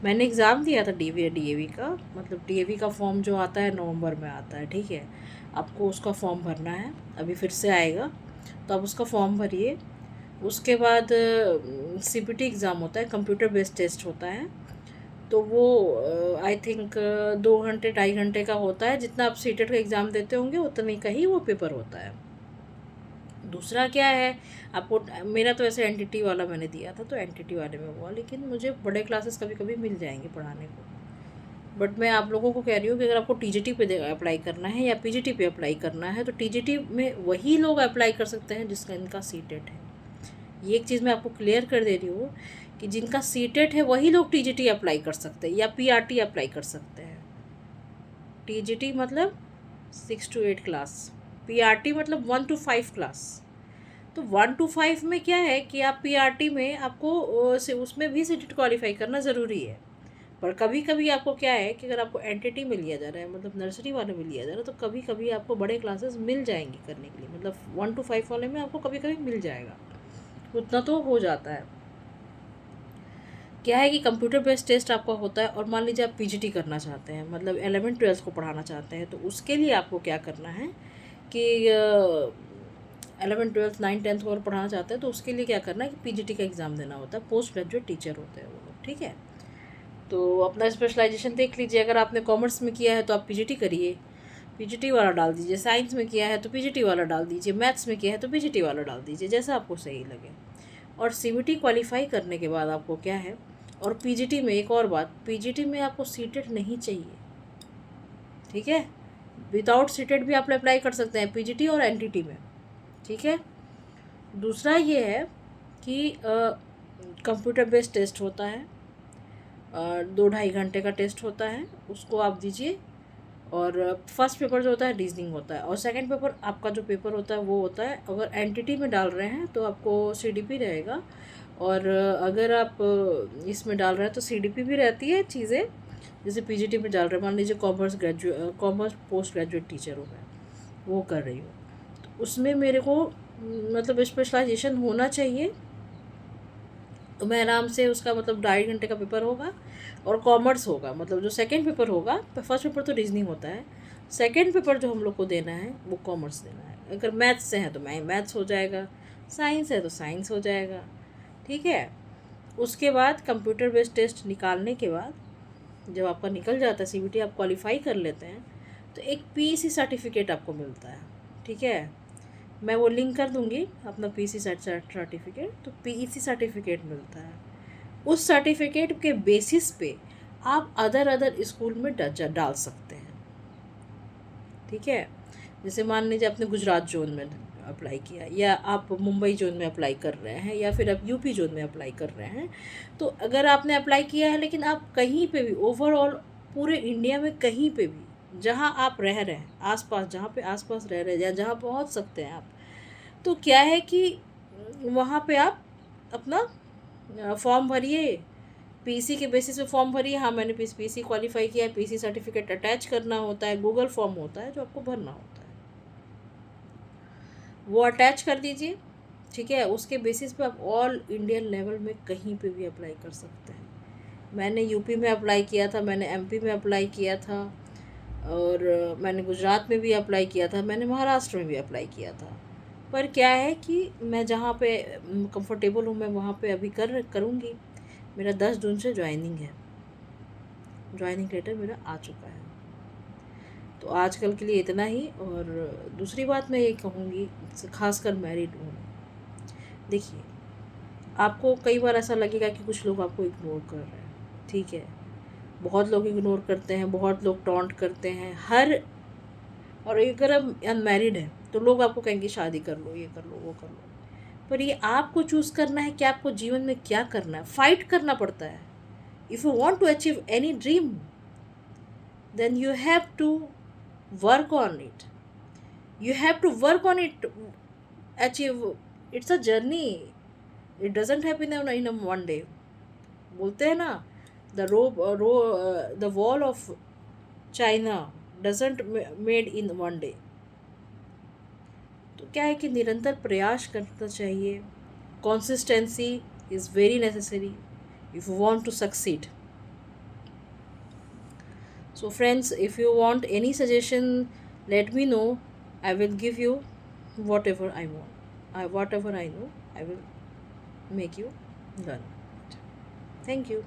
मैंने एग्ज़ाम दिया था डीएवी का, मतलब डीएवी का फॉर्म जो आता है नवंबर में आता है, ठीक है। आपको उसका फॉर्म भरना है, अभी फिर से आएगा, तो आप उसका फॉर्म भरिए। उसके बाद सीपीटी एग्ज़ाम होता है, कंप्यूटर बेस्ड टेस्ट होता है। तो वो आई थिंक 2 घंटे 2.5 घंटे का होता है। जितना आप सीटेट का एग्ज़ाम देते होंगे उतने का ही वो पेपर होता है। दूसरा क्या है, आपको, मेरा तो ऐसे एनटीटी वाला मैंने दिया था, तो एनटीटी वाले में हुआ, लेकिन मुझे बड़े क्लासेस कभी कभी मिल जाएंगे पढ़ाने को। बट मैं आप लोगों को कह रही हूँ कि अगर आपको टीजीटी पे अप्लाई करना है या पीजीटी पे अप्लाई करना है, तो टीजीटी में वही लोग अप्लाई कर सकते हैं जिसका इनका सीटेट है। ये एक चीज़ मैं आपको क्लियर कर दे रही हूँ कि जिनका सीटेट है वही लोग टीजीटी अप्लाई कर सकते हैं या पीआरटी अप्लाई कर सकते हैं। टीजीटी मतलब 6 to 8 क्लास, पीआरटी मतलब 1 to 5 क्लास। तो 1 to 5 में क्या है कि आप पीआरटी में आपको उसमें भी सीटेट क्वालिफाई करना ज़रूरी है। पर कभी कभी आपको क्या है कि अगर आपको एंटिटी में लिया जा रहा है, मतलब नर्सरी वाले में लिया जा रहा है, तो कभी कभी आपको बड़े क्लासेस मिल जाएंगी करने के लिए, मतलब 1 to 5 वाले में आपको कभी कभी मिल जाएगा, उतना तो हो जाता है। क्या है कि कंप्यूटर बेस्ड टेस्ट आपका होता है, और मान लीजिए आप पीजीटी करना चाहते हैं, मतलब 11th 12th को पढ़ाना चाहते हैं, तो उसके लिए आपको क्या करना है कि 11th 12th 9th 10th को पढ़ाना चाहते हैं, तो उसके लिए क्या करना है कि पीजीटी का एग्ज़ाम देना होता है। पोस्ट ग्रेजुएट टीचर होते हैं वो लोग, ठीक है। तो अपना स्पेशलाइजेशन देख लीजिए। अगर आपने कॉमर्स में किया है तो आप पीजीटी करिए, पीजीटी वाला डाल दीजिए। साइंस में किया है तो पीजीटी वाला डाल दीजिए। मैथ्स में किया है तो पीजीटी वाला डाल दीजिए, जैसा आपको सही लगे। और सीबीटी क्वालिफाई करने के बाद आपको क्या है, और पीजीटी में एक और बात, पीजीटी में आपको सीटेट नहीं चाहिए, ठीक है। विदाउट सीटेट भी आप अप्लाई कर सकते हैं पीजीटी और एनटीटी में, ठीक है। दूसरा ये है कि कंप्यूटर बेस्ड टेस्ट होता है, 2 ढाई घंटे का टेस्ट होता है, उसको आप दीजिए। और फर्स्ट पेपर जो होता है रीजनिंग होता है, और सेकंड पेपर आपका जो पेपर होता है वो होता है, अगर एनटीटी में डाल रहे हैं तो आपको सीडीपी रहेगा, और अगर आप इसमें डाल रहे हैं तो सीडीपी भी रहती है चीज़ें। जैसे पीजीटी में डाल रहे हैं, मान लीजिए कॉमर्स पोस्ट ग्रेजुएट टीचर हो मैं, वो कर रही हूँ, तो उसमें मेरे को मतलब स्पेशलाइजेशन होना चाहिए। तो मैं आराम से उसका, मतलब 2.5 घंटे का पेपर होगा, और कॉमर्स होगा, मतलब जो सेकंड पेपर होगा, फर्स्ट पेपर तो रीजनिंग होता है, सेकंड पेपर जो हम लोग को देना है वो कॉमर्स देना है। अगर मैथ्स से है तो मैथ्स हो जाएगा, साइंस है तो साइंस हो जाएगा, ठीक है। उसके बाद कंप्यूटर बेस्ड टेस्ट निकालने के बाद, जब आपका निकल जाता है सीबीटी, आप क्वालिफाई कर लेते हैं, तो एक पीसी सर्टिफिकेट आपको मिलता है, ठीक है। मैं वो लिंक कर दूंगी अपना पीसी सर्टिफिकेट, तो पीसी सर्टिफिकेट मिलता है। उस सर्टिफिकेट के बेसिस पे आप अदर स्कूल में डाल सकते हैं, ठीक है। जैसे मान लीजिए आपने गुजरात जोन में अप्लाई किया, या आप मुंबई जोन में अप्लाई कर रहे हैं, या फिर आप यूपी जोन में अप्लाई कर रहे हैं, तो अगर आपने अप्लाई किया है, लेकिन आप कहीं पे भी ओवरऑल पूरे इंडिया में कहीं पे भी जहाँ आप रह रहे हैं आसपास, जहाँ पे आसपास रह रहे हैं या जहाँ पहुँच सकते हैं आप, तो क्या है कि वहाँ पे आप अपना फॉर्म भरिए, पीसी के बेसिस पे फॉर्म भरिए। हाँ, मैंने पीसी क्वालिफाई किया है, पीसी सर्टिफिकेट अटैच करना होता है, गूगल फॉर्म होता है जो आपको भरना होता है, वो अटैच कर दीजिए, ठीक है। उसके बेसिस पे आप ऑल इंडियन लेवल में कहीं पे भी अप्लाई कर सकते हैं। मैंने यूपी में अप्लाई किया था, मैंने एमपी में अप्लाई किया था, और मैंने गुजरात में भी अप्लाई किया था, मैंने महाराष्ट्र में भी अप्लाई किया था। पर क्या है कि मैं जहाँ पे कंफर्टेबल हूँ मैं वहाँ पे अभी करूँगी। मेरा 10 जून से ज्वाइनिंग है, ज्वाइनिंग लेटर मेरा आ चुका है। तो आजकल के लिए इतना ही। और दूसरी बात मैं ये कहूँगी, खासकर मैरिड हूँ, देखिए, आपको कई बार ऐसा लगेगा कि कुछ लोग आपको इग्नोर कर रहे हैं, ठीक है। बहुत लोग इग्नोर करते हैं, बहुत लोग टॉन्ट करते हैं, और अगर आप अनमैरिड हैं तो लोग आपको कहेंगे शादी कर लो, ये कर लो, वो कर लो। पर ये आपको चूज़ करना है कि आपको जीवन में क्या करना है। फाइट करना पड़ता है। If you want to achieve any dream, then you have to work on it, you have to work on it, achieve। it's a journey, it doesn't happen in a one day। बोलते हैं ना, the wall of China doesn't made in one day। तो क्या है कि निरंतर प्रयास करना चाहिए। Consistency is very necessary if you want to succeed. So friends, if you want any suggestion, let me know. I will give you whatever I want. Whatever I know, I will make you learn. Thank you.